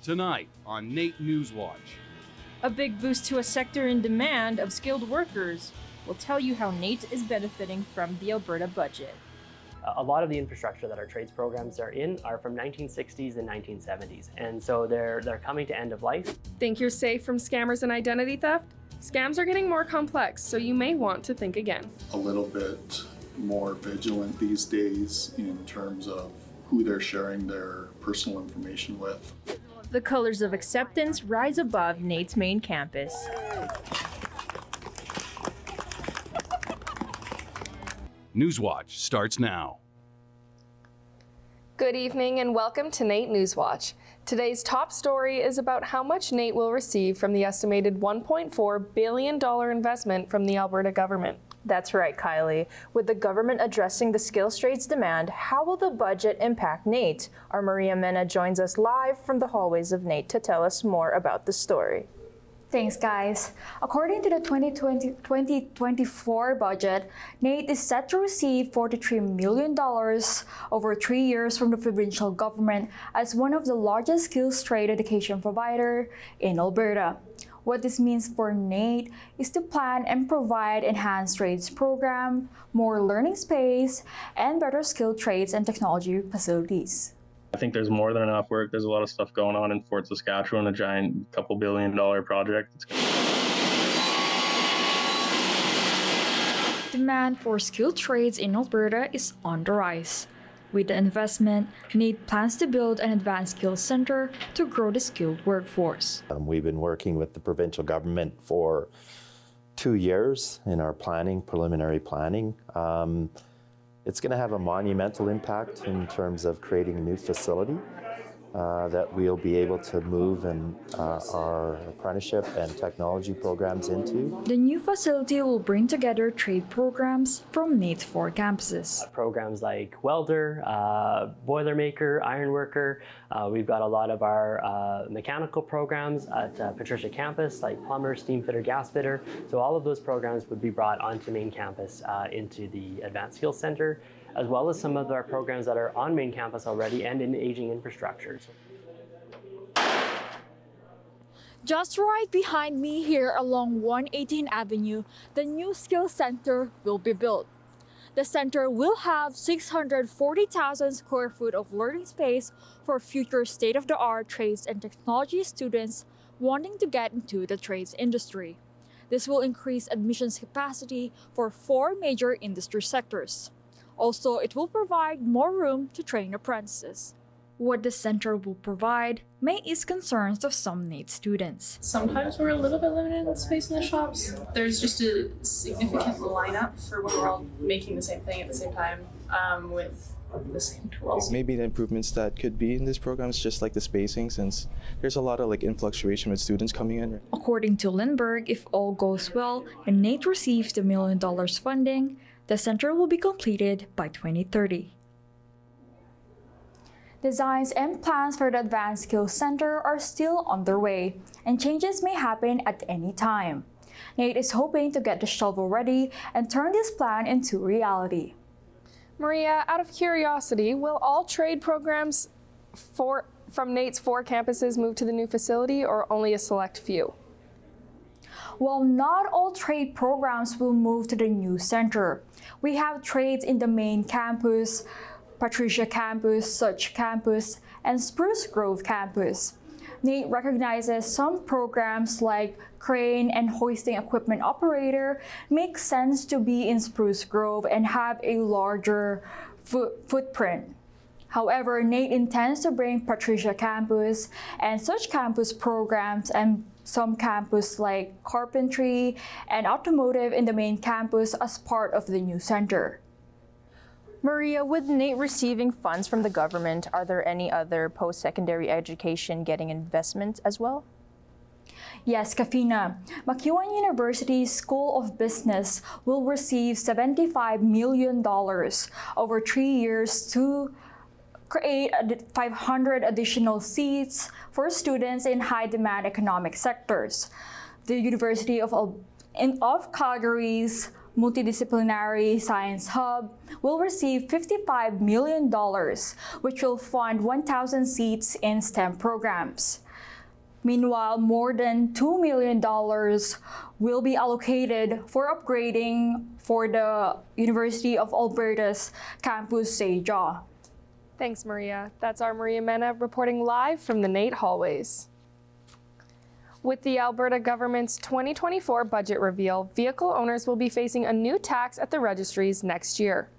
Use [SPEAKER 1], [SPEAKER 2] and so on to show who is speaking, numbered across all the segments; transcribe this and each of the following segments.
[SPEAKER 1] Tonight on NAIT NewsWatch.
[SPEAKER 2] A big boost to a sector in demand of skilled workers. We'll tell you how NAIT is benefiting from the Alberta budget.
[SPEAKER 3] A lot of the infrastructure that our trades programs are in are from 1960s and 1970s, and so they're coming to end of life.
[SPEAKER 4] Think you're safe from scammers and identity theft? Scams are getting more complex, so you may want to think again.
[SPEAKER 5] A little bit more vigilant these days in terms of who they're sharing their personal information with.
[SPEAKER 2] The colors of acceptance rise above NAIT's main campus.
[SPEAKER 1] NewsWatch starts now.
[SPEAKER 4] Good evening and welcome to NAIT NewsWatch. Today's top story is about how much NAIT will receive from the estimated $1.4 billion investment from the Alberta government.
[SPEAKER 2] That's right, Kylie. With the government addressing the skills trades demand, how will the budget impact NAIT? Our Maria Mena joins us live from the hallways of NAIT to tell us more about the story.
[SPEAKER 6] Thanks, guys. According to the 2024 budget, NAIT is set to receive $43 million over 3 years from the provincial government as one of the largest skills trade education provider in Alberta. What this means for NAIT is to plan and provide enhanced trades program, more learning space, and better skilled trades and technology facilities.
[SPEAKER 7] I think there's more than enough work. There's a lot of stuff going on in Fort Saskatchewan, a giant couple $1 billion project.
[SPEAKER 6] Demand for skilled trades in Alberta is on the rise. With the investment, NAIT plans to build an advanced skills center to grow the skilled workforce.
[SPEAKER 8] We've been working with the provincial government for 2 years in our preliminary planning. It's going to have a monumental impact in terms of creating a new facility that we'll be able to move our apprenticeship and technology programs into.
[SPEAKER 6] The new facility will bring together trade programs from NAIT's 4 campuses.
[SPEAKER 3] Programs like welder, boilermaker, ironworker. We've got a lot of our mechanical programs at Patricia campus, like plumber, steam fitter, gas fitter. So all of those programs would be brought onto main campus into the Advanced Skills Center, as well as some of our programs that are on main campus already and in aging infrastructure.
[SPEAKER 6] Just right behind me here along 118 Avenue, the new Skills Center will be built. The center will have 640,000 square feet of learning space for future state-of-the-art trades and technology students wanting to get into the trades industry. This will increase admissions capacity for 4 major industry sectors. Also, it will provide more room to train apprentices. What the center will provide may ease concerns of some NAIT students.
[SPEAKER 9] Sometimes we're a little bit limited in space in the shops. There's just a significant lineup for when we're all making the same thing at the same time with the same tools.
[SPEAKER 10] Maybe the improvements that could be in this program is just like the spacing, since there's a lot of influctuation with students coming in.
[SPEAKER 6] According to Lindbergh, if all goes well and NAIT receives the $1 million funding, the center will be completed by 2030. Designs and plans for the Advanced Skills Center are still underway, and changes may happen at any time. NAIT is hoping to get the shovel ready and turn this plan into reality.
[SPEAKER 4] Maria, out of curiosity, will all trade programs from NAIT's 4 campuses move to the new facility, or only a select few?
[SPEAKER 6] While not all trade programs will move to the new center, we have trades in the main campus, Patricia campus, Such campus, and Spruce Grove campus. NAIT recognizes some programs like crane and hoisting equipment operator make sense to be in Spruce Grove and have a larger footprint. However, NAIT intends to bring Patricia campus and Such campus programs and some campus like carpentry and automotive in the main campus as part of the new center.
[SPEAKER 2] Maria, with NAIT receiving funds from the government, are there any other post-secondary education getting investment as well?
[SPEAKER 6] Yes, Kafina. MacEwan University's School of Business will receive $75 million over 3 years to create 500 additional seats for students in high-demand economic sectors. The University of Calgary's Multidisciplinary Science Hub will receive $55 million, which will fund 1,000 seats in STEM programs. Meanwhile, more than $2 million will be allocated for upgrading for the University of Alberta's campus Seja.
[SPEAKER 4] Thanks, Maria. That's our Maria Mena reporting live from the NAIT hallways. With the Alberta government's 2024 budget reveal, vehicle owners will be facing a new tax at the registries next year.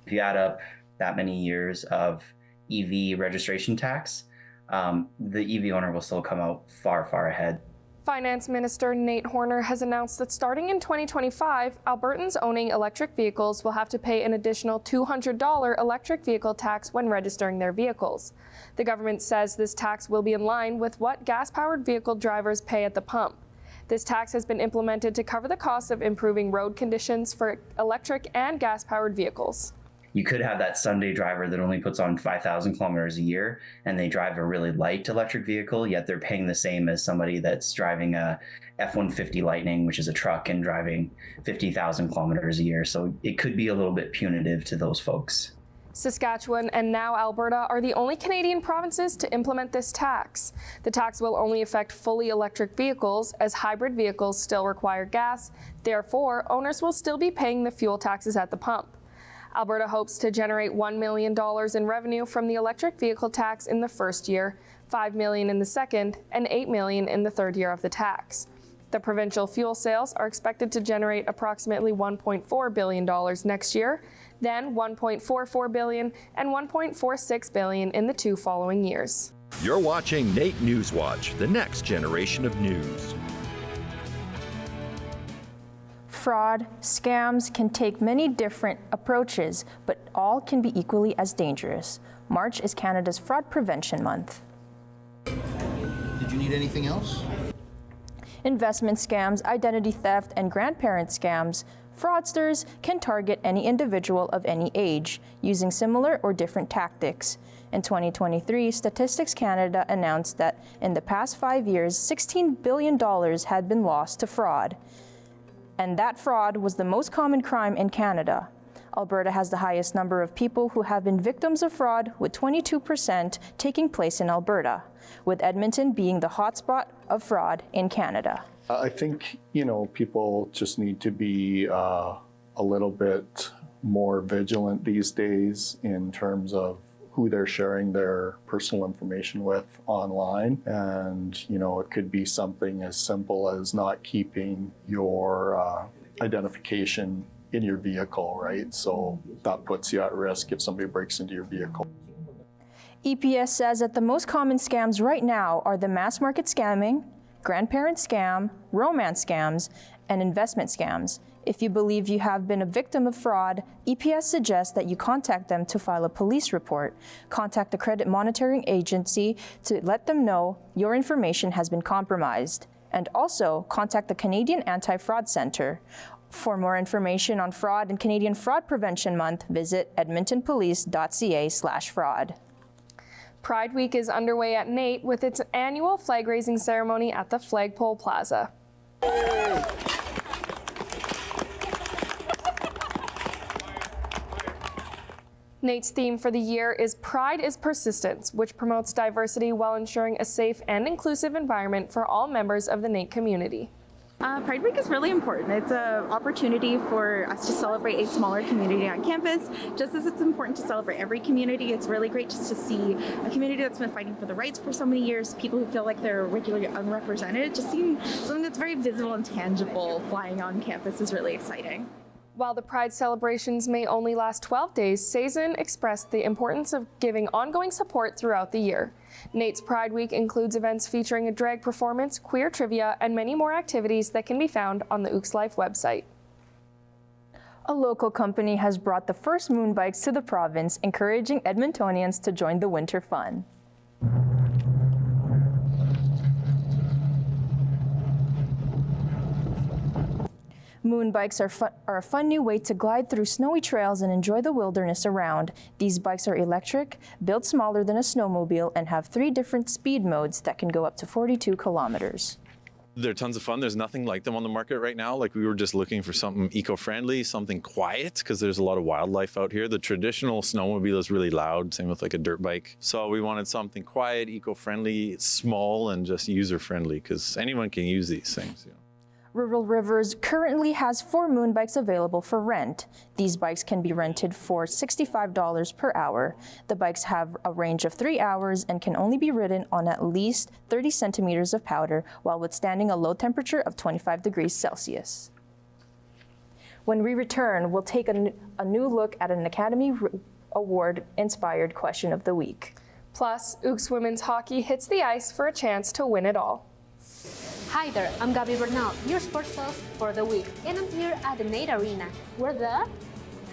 [SPEAKER 11] If you add up that many years of EV registration tax, the EV owner will still come out far, far ahead.
[SPEAKER 4] Finance Minister Nate Horner has announced that starting in 2025, Albertans owning electric vehicles will have to pay an additional $200 electric vehicle tax when registering their vehicles. The government says this tax will be in line with what gas-powered vehicle drivers pay at the pump. This tax has been implemented to cover the cost of improving road conditions for electric and gas-powered vehicles.
[SPEAKER 11] You could have that Sunday driver that only puts on 5,000 kilometers a year and they drive a really light electric vehicle, yet they're paying the same as somebody that's driving a F-150 Lightning, which is a truck, and driving 50,000 kilometers a year. So it could be a little bit punitive to those folks.
[SPEAKER 4] Saskatchewan and now Alberta are the only Canadian provinces to implement this tax. The tax will only affect fully electric vehicles, as hybrid vehicles still require gas. Therefore, owners will still be paying the fuel taxes at the pump. Alberta hopes to generate $1 million in revenue from the electric vehicle tax in the first year, $5 million in the second, and $8 million in the third year of the tax. The provincial fuel sales are expected to generate approximately $1.4 billion next year, then $1.44 billion and $1.46 billion in the 2 following years.
[SPEAKER 12] You're watching NAIT NewsWatch, the next generation of news.
[SPEAKER 2] Fraud, scams can take many different approaches, but all can be equally as dangerous. March is Canada's Fraud Prevention Month.
[SPEAKER 13] Did you need anything else?
[SPEAKER 2] Investment scams, identity theft, and grandparent scams, fraudsters can target any individual of any age, using similar or different tactics. In 2023, Statistics Canada announced that in the past 5 years, $16 billion had been lost to fraud. And that fraud was the most common crime in Canada. Alberta has the highest number of people who have been victims of fraud, with 22% taking place in Alberta, with Edmonton being the hotspot of fraud in Canada.
[SPEAKER 5] I think, people just need to be a little bit more vigilant these days in terms of who they're sharing their personal information with online. And, it could be something as simple as not keeping your identification in your vehicle, right? So that puts you at risk if somebody breaks into your vehicle.
[SPEAKER 2] EPS says that the most common scams right now are the mass market scamming, grandparent scam, romance scams, and investment scams. If you believe you have been a victim of fraud, EPS suggests that you contact them to file a police report. Contact the credit monitoring agency to let them know your information has been compromised. And also contact the Canadian Anti-Fraud Centre. For more information on fraud and Canadian Fraud Prevention Month, visit edmontonpolice.ca/fraud.
[SPEAKER 4] Pride Week is underway at NAIT with its annual flag-raising ceremony at the Flagpole Plaza. NAIT's theme for the year is Pride is Persistence, which promotes diversity while ensuring a safe and inclusive environment for all members of the NAIT community.
[SPEAKER 14] Pride Week is really important. It's an opportunity for us to celebrate a smaller community on campus. Just as it's important to celebrate every community, it's really great just to see a community that's been fighting for the rights for so many years, people who feel like they're regularly unrepresented. Just seeing something that's very visible and tangible flying on campus is really exciting.
[SPEAKER 4] While the Pride celebrations may only last 12 days, Cezanne expressed the importance of giving ongoing support throughout the year. NAIT's Pride Week includes events featuring a drag performance, queer trivia, and many more activities that can be found on the Ooks Life website.
[SPEAKER 2] A local company has brought the first moon bikes to the province, encouraging Edmontonians to join the winter fun. Moon bikes are a fun new way to glide through snowy trails and enjoy the wilderness around. These bikes are electric, built smaller than a snowmobile, and have 3 different speed modes that can go up to 42 kilometers.
[SPEAKER 15] They're tons of fun. There's nothing like them on the market right now. Like, we were just looking for something eco-friendly, something quiet, because there's a lot of wildlife out here. The traditional snowmobile is really loud, same with like a dirt bike. So we wanted something quiet, eco-friendly, small, and just user-friendly, because anyone can use these things. You know.
[SPEAKER 2] Rural Rivers currently has 4 moon bikes available for rent. These bikes can be rented for $65 per hour. The bikes have a range of 3 hours and can only be ridden on at least 30 centimeters of powder while withstanding a low temperature of 25 degrees Celsius. When we return, we'll take a new look at an Academy Award-inspired question of the week.
[SPEAKER 4] Plus, Ooks women's hockey hits the ice for a chance to win it all.
[SPEAKER 16] Hi there, I'm Gabby Bernal, your sports host for the week, and I'm here at the NAIT Arena, where the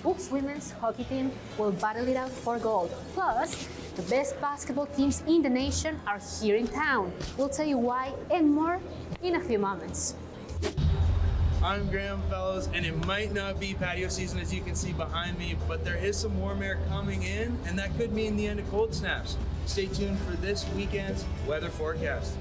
[SPEAKER 16] Ooks women's hockey team will battle it out for gold. Plus, the best basketball teams in the nation are here in town. We'll tell you why and more in a few moments.
[SPEAKER 17] I'm Graham, fellows, and it might not be patio season as you can see behind me, but there is some warm air coming in, and that could mean the end of cold snaps. Stay tuned for this weekend's weather forecast.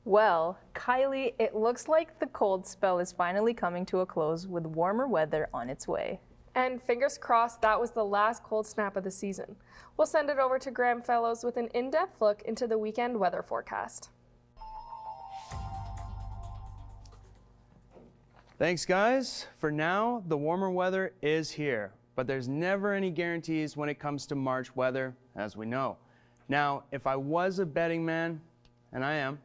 [SPEAKER 2] Well, Kylie, it looks like the cold spell is finally coming to a close with warmer weather on its way.
[SPEAKER 4] And fingers crossed that was the last cold snap of the season. We'll send it over to Graham Fellows with an in-depth look into the weekend weather forecast.
[SPEAKER 17] Thanks, guys. For now, the warmer weather is here, but there's never any guarantees when it comes to March weather, as we know. Now, if I was a betting man, and I am,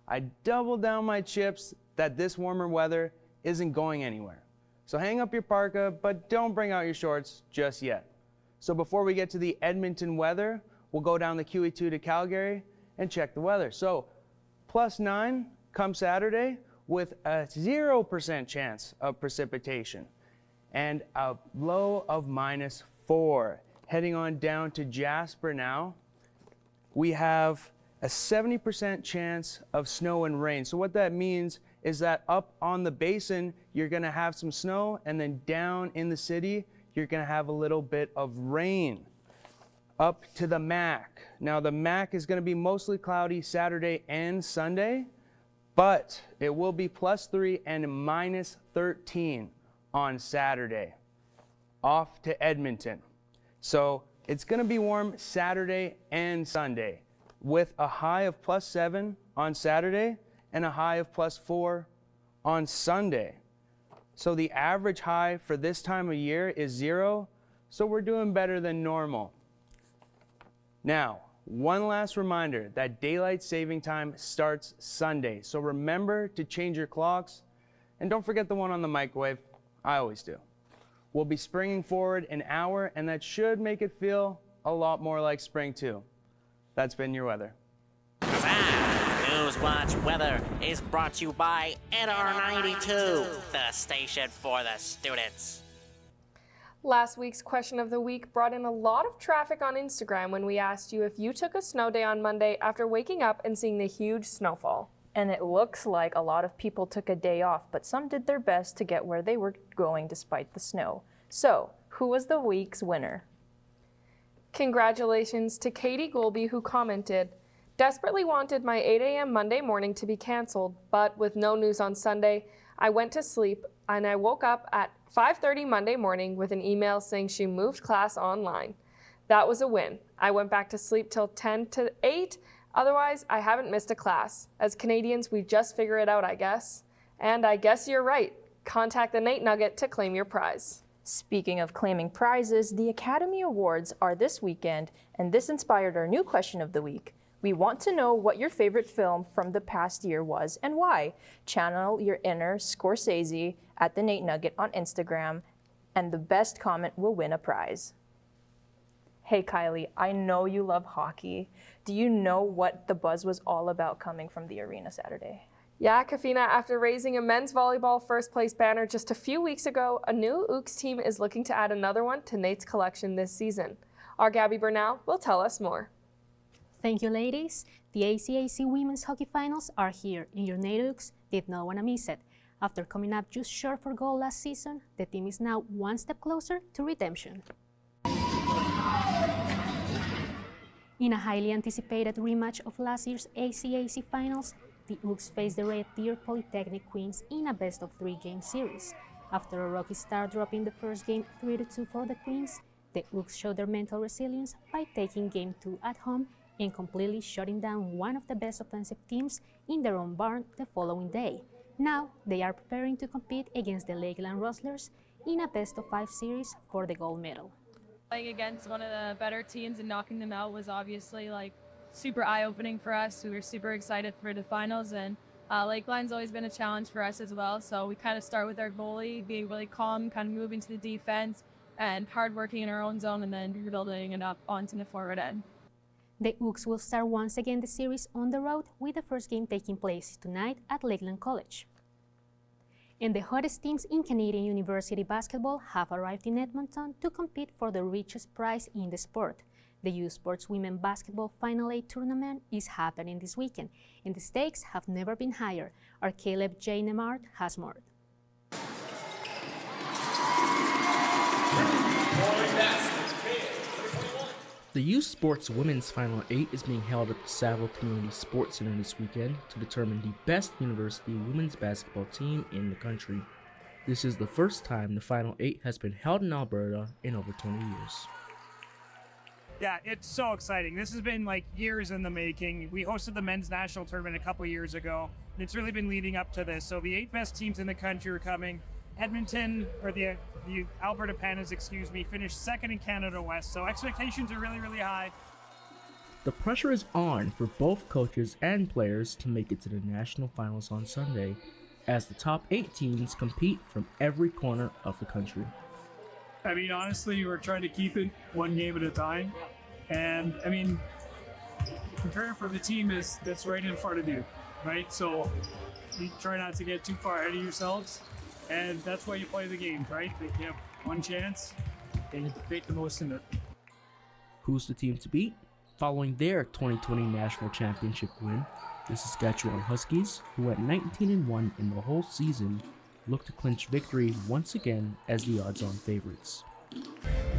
[SPEAKER 17] I'd double down my chips that this warmer weather isn't going anywhere. So hang up your parka, but don't bring out your shorts just yet. So before we get to the Edmonton weather, we'll go down the QE2 to Calgary and check the weather. So +9 come Saturday with a 0% chance of precipitation and a low of -4. Heading on down to Jasper now, we have a 70% chance of snow and rain. So what that means is that up on the basin, you're gonna have some snow, and then down in the city, you're gonna have a little bit of rain. Up to the MAC. Now the MAC is gonna be mostly cloudy Saturday and Sunday, but it will be +3 and -13 on Saturday. Off to Edmonton. So it's gonna be warm Saturday and Sunday, with a high of +7 on Saturday and a high of +4 on Sunday. So the average high for this time of year is 0, so we're doing better than normal. Now, one last reminder that daylight saving time starts Sunday, so remember to change your clocks, and don't forget the one on the microwave. I always do. We'll be springing forward an hour, and that should make it feel a lot more like spring too. That's been your weather.
[SPEAKER 18] NewsWatch weather is brought to you by NR92, the station for the students.
[SPEAKER 4] Last week's question of the week brought in a lot of traffic on Instagram when we asked you if you took a snow day on Monday after waking up and seeing the huge snowfall.
[SPEAKER 2] And it looks like a lot of people took a day off, but some did their best to get where they were going despite the snow. So, who was the week's winner?
[SPEAKER 4] Congratulations to Katie Goulby, who commented, "Desperately wanted my 8 a.m. Monday morning to be canceled, but with no news on Sunday, I went to sleep and I woke up at 5:30 Monday morning with an email saying she moved class online. That was a win. I went back to sleep till 10 to 8. Otherwise, I haven't missed a class. As Canadians, we just figure it out, I guess. And I guess you're right. Contact the NAIT Nugget to claim your prize."
[SPEAKER 2] Speaking of claiming prizes, the Academy Awards are this weekend, and this inspired our new question of the week. We want to know what your favorite film from the past year was and why. Channel your inner Scorsese at the NAIT Nugget on Instagram, and the best comment will win a prize. Hey Kylie, I know you love hockey. Do you know what the buzz was all about coming from the arena Saturday?
[SPEAKER 4] Yeah, Kafina, after raising a men's volleyball first place banner just a few weeks ago, a new Ooks team is looking to add another one to NAIT's collection this season. Our Gabby Bernal will tell us more.
[SPEAKER 16] Thank you, ladies. The ACAC Women's Hockey Finals are here, and your NAIT Ooks did not want to miss it. After coming up just short for goal last season, the team is now one step closer to redemption. In a highly anticipated rematch of last year's ACAC finals, the Ooks faced the Red Deer Polytechnic Queens in a best-of-3 game series. After a rocky start dropping the first game 3-2 for the Queens, the Ooks showed their mental resilience by taking Game 2 at home and completely shutting down one of the best offensive teams in their own barn the following day. Now, they are preparing to compete against the Lakeland Rustlers in a best-of-5 series for the gold medal.
[SPEAKER 19] Playing against one of the better teams and knocking them out was obviously super eye-opening for us. We were super excited for the finals, and Lakeland's always been a challenge for us as well. So we kind of start with our goalie being really calm, kind of moving to the defense, and hard-working in our own zone, and then building it up onto the forward end.
[SPEAKER 16] The Ooks will start once again the series on the road, with the first game taking place tonight at Lakeland College. And the hottest teams in Canadian University basketball have arrived in Edmonton to compete for the richest prize in the sport. The U Sports Women Basketball Final 8 tournament is happening this weekend, and the stakes have never been higher. Our Caleb J. Nemard has more.
[SPEAKER 20] The U Sports Women's Final 8 is being held at the Saville Community Sports Center this weekend to determine the best university women's basketball team in the country. This is the first time the Final 8 has been held in Alberta in over 20 years.
[SPEAKER 21] Yeah, it's so exciting. This has been years in the making. We hosted the men's national tournament a couple years ago, and it's really been leading up to this. So the 8 best teams in the country are coming. Edmonton, or the Alberta Pandas, finished second in Canada West, so expectations are really, really high.
[SPEAKER 20] The pressure is on for both coaches and players to make it to the national finals on Sunday, as the top 8 teams compete from every corner of the country.
[SPEAKER 21] I mean, honestly, we're trying to keep it one game at a time, and I mean, preparing for the team that's right in front of you, right? So you try not to get too far ahead of yourselves. And that's why you play the games, right? That you have one chance, and you make the most of it.
[SPEAKER 20] Who's the team to beat? Following their 2020 national championship win, the Saskatchewan Huskies, who at 19-1 in the whole season, look to clinch victory once again as the odds-on favorites.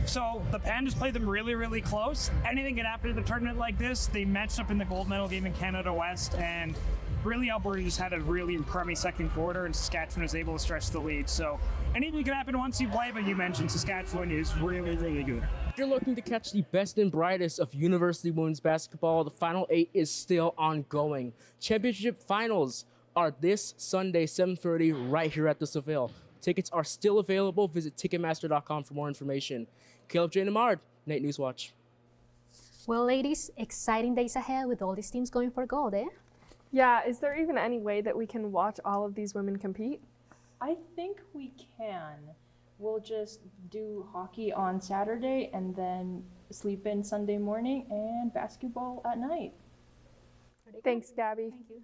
[SPEAKER 21] So the Pandas played them really, really close. Anything can happen in a tournament like this. They matched up in the gold medal game in Canada West, and really Alberta just had a really crummy second quarter, and Saskatchewan was able to stretch the lead. So anything can happen once you play, but you mentioned Saskatchewan is really, really good.
[SPEAKER 20] If you're looking to catch the best and brightest of university women's basketball, the Final 8 is still ongoing. Championship finals are this Sunday, 7:30, right here at the Saville. Tickets are still available. Visit Ticketmaster.com for more information. Caleb J. Nemard, NAIT NewsWatch.
[SPEAKER 16] Well, ladies, exciting days ahead with all these teams going for gold, eh?
[SPEAKER 4] Yeah, is there even any way that we can watch all of these women compete?
[SPEAKER 2] I think we can. We'll just do hockey on Saturday and then sleep in Sunday morning and basketball at night.
[SPEAKER 4] Thanks, Gabby.
[SPEAKER 16] Thank you.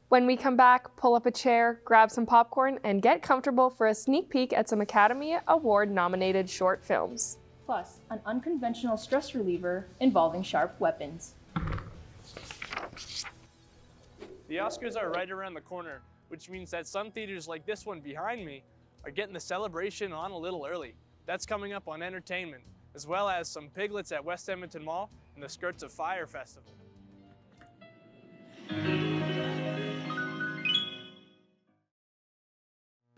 [SPEAKER 4] When we come back, pull up a chair, grab some popcorn, and get comfortable for a sneak peek at some Academy Award-nominated short films.
[SPEAKER 2] Plus, an unconventional stress reliever involving sharp weapons.
[SPEAKER 22] The Oscars are right around the corner, which means that some theaters like this one behind me are getting the celebration on a little early. That's coming up on entertainment, as well as some piglets at West Edmonton Mall and the Skirts of Fire Festival.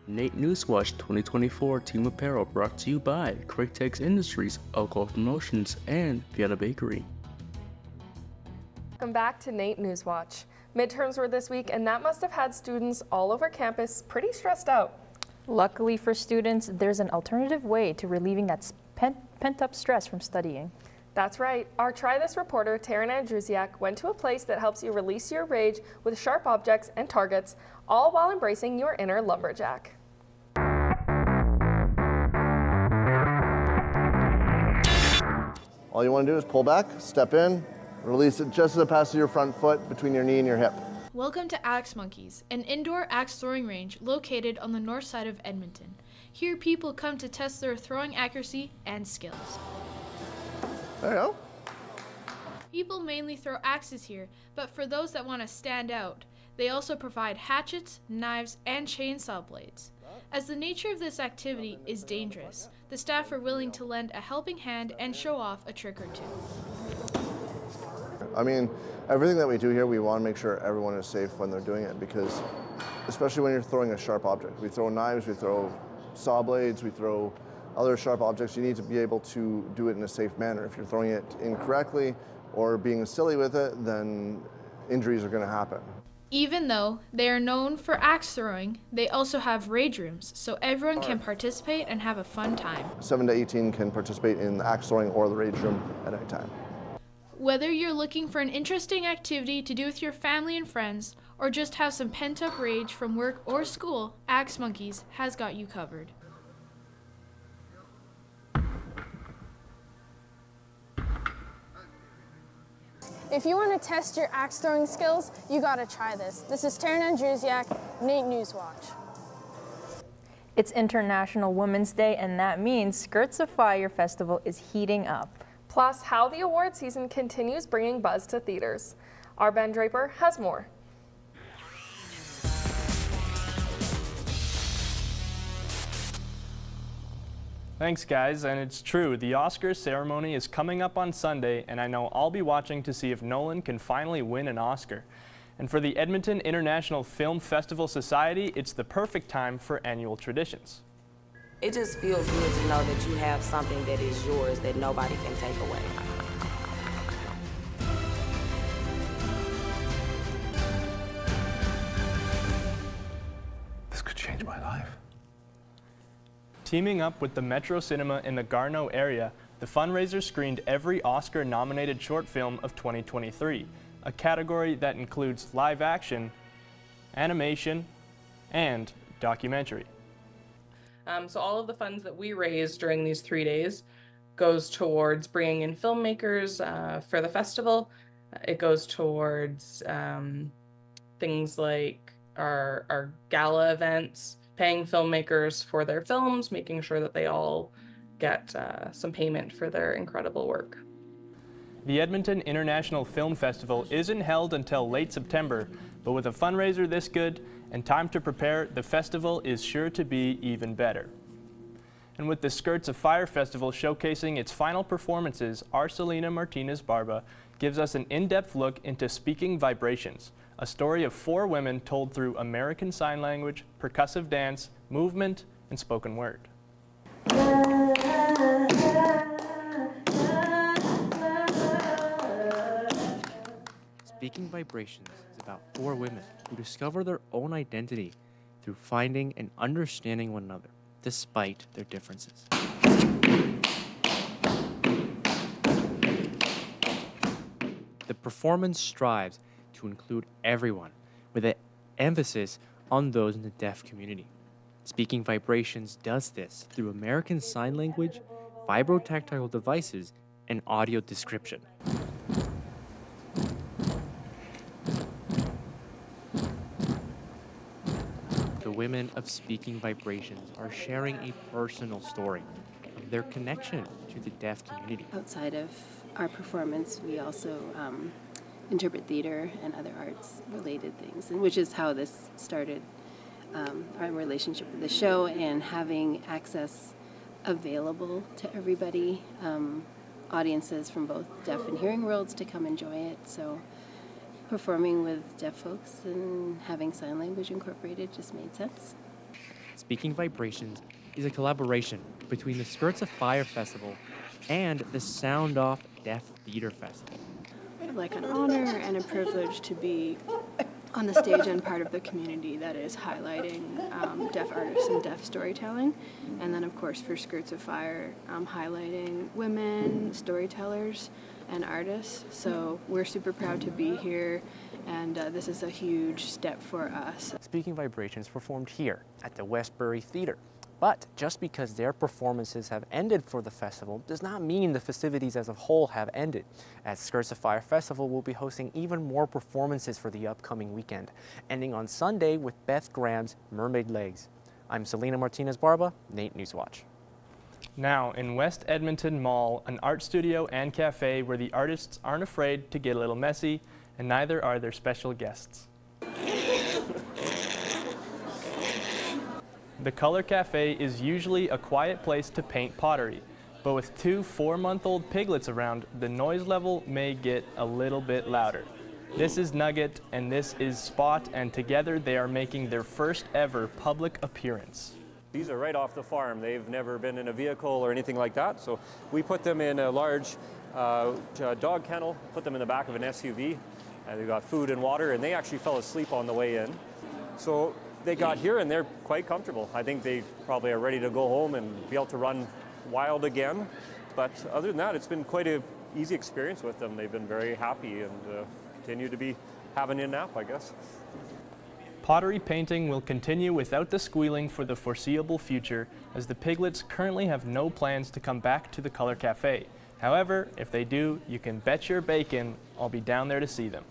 [SPEAKER 20] NAIT NewsWatch 2024 Team Apparel brought to you by Craigtex Industries, Alcohol Promotions, and Vieta Bakery.
[SPEAKER 4] Welcome back to NAIT NewsWatch. Midterms were this week, and that must have had students all over campus pretty stressed out.
[SPEAKER 2] Luckily for students, there's an alternative way to relieving that pent-up stress from studying.
[SPEAKER 4] That's right. Our Try This reporter, Taryn Andrusiak, went to a place that helps you release your rage with sharp objects and targets, all while embracing your inner lumberjack.
[SPEAKER 23] All you want to do is pull back, step in, release it just as it passes your front foot between your knee and your hip.
[SPEAKER 24] Welcome to Axe Monkeys, an indoor axe throwing range located on the north side of Edmonton. Here people come to test their throwing accuracy and skills.
[SPEAKER 23] There you go.
[SPEAKER 24] People mainly throw axes here, but for those that want to stand out, They also provide hatchets, knives, and chainsaw blades. As the nature of this activity is dangerous, the staff are willing to lend a helping hand and show off a trick or two.
[SPEAKER 23] I mean, everything that we do here, we want to make sure everyone is safe when they're doing it, because especially when you're throwing a sharp object. We throw knives, we throw saw blades, we throw other sharp objects. You need to be able to do it in a safe manner. If you're throwing it incorrectly or being silly with it, then injuries are going to happen.
[SPEAKER 24] Even though they are known for axe throwing, they also have rage rooms, so everyone can participate and have a fun time.
[SPEAKER 23] 7 to 18 can participate in the axe throwing or the rage room at any time.
[SPEAKER 24] Whether you're looking for an interesting activity to do with your family and friends, or just have some pent-up rage from work or school, Axe Monkeys has got you covered.
[SPEAKER 1] If you want to test your axe throwing skills, you gotta try this. This is Taryn Andrusiak, NAIT NewsWatch.
[SPEAKER 2] It's International Women's Day, and that means Skirts of Fire Festival is heating up.
[SPEAKER 4] Plus, how the award season continues bringing buzz to theaters. Our Ben Draper has more.
[SPEAKER 3] Thanks, guys, and it's true, the Oscars ceremony is coming up on Sunday, and I know I'll be watching to see if Nolan can finally win an Oscar. And for the Edmonton International Film Festival Society, it's the perfect time for annual traditions.
[SPEAKER 7] It just feels good to know that you have something that is yours that nobody can take away.
[SPEAKER 15] This could change my life.
[SPEAKER 3] Teaming up with the Metro Cinema in the Garneau area, the fundraiser screened every Oscar-nominated short film of 2023, a category that includes live action, animation, and documentary.
[SPEAKER 8] So all of the funds that we raise during these 3 days goes towards bringing in filmmakers for the festival. It goes towards things like our gala events, paying filmmakers for their films, making sure that they all get some payment for their incredible work.
[SPEAKER 3] The Edmonton International Film Festival isn't held until late September, but with a fundraiser this good and time to prepare, the festival is sure to be even better. And with the Skirts of Fire Festival showcasing its final performances, our Selena Martinez-Barba gives us an in-depth look into Speaking Vibrations, a story of 4 women told through American Sign Language, percussive dance, movement, and spoken word.
[SPEAKER 25] Speaking Vibrations is about 4 women who discover their own identity through finding and understanding one another, despite their differences. The performance strives to include everyone, with an emphasis on those in the deaf community. Speaking Vibrations does this through American Sign Language, vibrotactile devices, and audio description. The women of Speaking Vibrations are sharing a personal story of their connection to the deaf community.
[SPEAKER 26] Outside of our performance, we also interpret theater and other arts-related things, and which is how this started, our relationship with the show and having access available to everybody, audiences from both deaf and hearing worlds to come enjoy it. So performing with deaf folks and having sign language incorporated just made sense.
[SPEAKER 25] Speaking Vibrations is a collaboration between the Skirts of Fire Festival and the Sound Off Deaf Theater Festival.
[SPEAKER 27] Like an honor and a privilege to be on the stage and part of the community that is highlighting deaf artists and deaf storytelling. And then, of course, for Skirts of Fire, highlighting women, storytellers, and artists. So we're super proud to be here, and this is a huge step for us.
[SPEAKER 25] Speaking Vibrations performed here at the Westbury Theater. But just because their performances have ended for the festival does not mean the festivities as a whole have ended, as Skirts of Fire Festival will be hosting even more performances for the upcoming weekend, ending on Sunday with Beth Graham's Mermaid Legs. I'm Selena Martinez-Barba, NAIT NewsWatch.
[SPEAKER 3] Now, in West Edmonton Mall, an art studio and cafe where the artists aren't afraid to get a little messy, and neither are their special guests. the Color Cafe is usually a quiet place to paint pottery, but with 2 4-month-old piglets around, the noise level may get a little bit louder. This is Nugget and this is Spot, and together they are making their first ever public appearance.
[SPEAKER 5] These are right off the farm. They've never been in a vehicle or anything like that, so we put them in a large dog kennel, put them in the back of an SUV, and they got food and water, and they actually fell asleep on the way in. So they got here and they're quite comfortable. I think they probably are ready to go home and be able to run wild again. But other than that, it's been quite an easy experience with them. They've been very happy and continue to be having a nap, I guess.
[SPEAKER 3] Pottery painting will continue without the squealing for the foreseeable future, as the piglets currently have no plans to come back to the Color Cafe. However, if they do, you can bet your bacon I'll be down there to see them.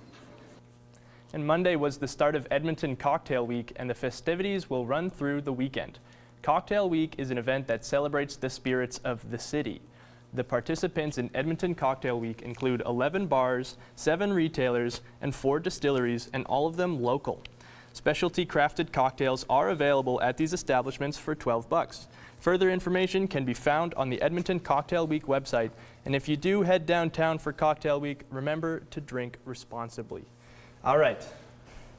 [SPEAKER 3] And Monday was the start of Edmonton Cocktail Week, and the festivities will run through the weekend. Cocktail Week is an event that celebrates the spirits of the city. The participants in Edmonton Cocktail Week include 11 bars, 7 retailers, and 4 distilleries, and all of them local. Specialty crafted cocktails are available at these establishments for $12. Further information can be found on the Edmonton Cocktail Week website, and if you do head downtown for Cocktail Week, remember to drink responsibly. All right,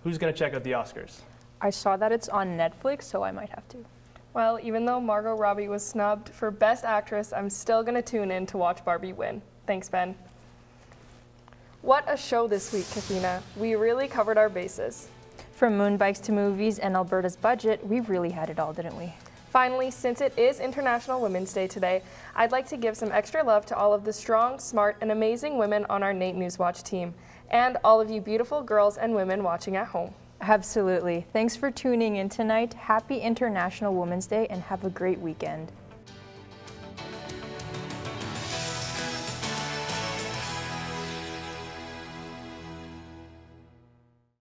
[SPEAKER 3] who's going to check out the Oscars?
[SPEAKER 2] I saw that it's on Netflix, so I might have to.
[SPEAKER 4] Well, even though Margot Robbie was snubbed for Best Actress, I'm still going to tune in to watch Barbie win. Thanks, Ben. What a show this week, Kathina. We really covered our bases.
[SPEAKER 2] From moon bikes to movies and Alberta's budget, we really had it all, didn't we?
[SPEAKER 4] Finally, since it is International Women's Day today, I'd like to give some extra love to all of the strong, smart, and amazing women on our NAIT NewsWatch team, and all of you beautiful girls and women watching at home.
[SPEAKER 2] Absolutely. Thanks for tuning in tonight. Happy International Women's Day and have a great weekend.